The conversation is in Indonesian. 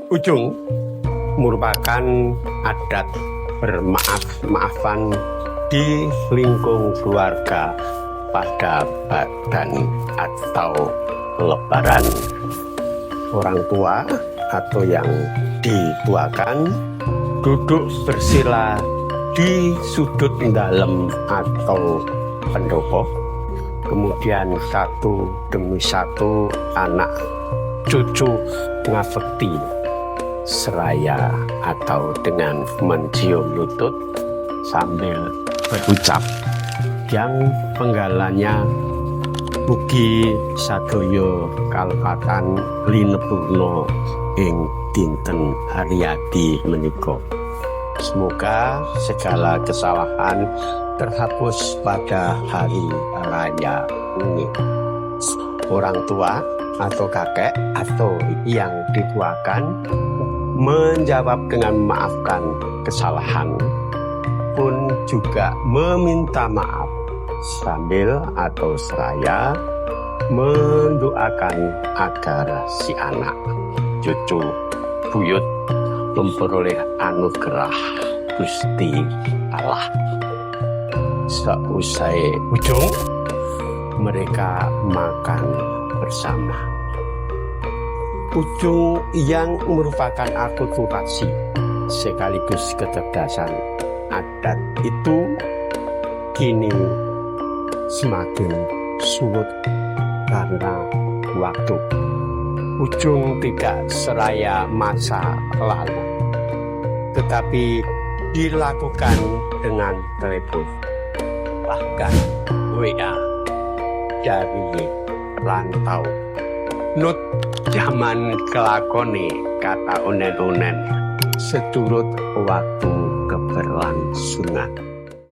Ujung merupakan adat bermaaf-maafan di lingkung keluarga pada badan atau lebaran. Orang tua atau yang dituakan duduk bersila di sudut dalam atau pendopo. Kemudian satu demi satu anak cucu ngabekti seraya atau dengan mencium lutut sambil berucap yang penggalanya mugi sadoyo kalpatan linepurna ing dinten Haryadi menika. Semoga segala kesalahan terhapus pada hari raya ini. Orang tua atau kakek atau yang dituakan menjawab dengan memaafkan kesalahan pun juga meminta maaf sambil atau seraya mendoakan agar si anak cucu buyut memperoleh anugerah Gusti Allah. Seusai ujung mereka makan bersama. Ujung yang merupakan akulturasi sekaligus kecerdasan adat itu kini semakin surut karena waktu. Ujung tidak seraya masa lalu, tetapi dilakukan dengan telepon, bahkan WA dari rantau. Nut zaman kelakone kata unen-unen, seturut waktu keberlangsungan.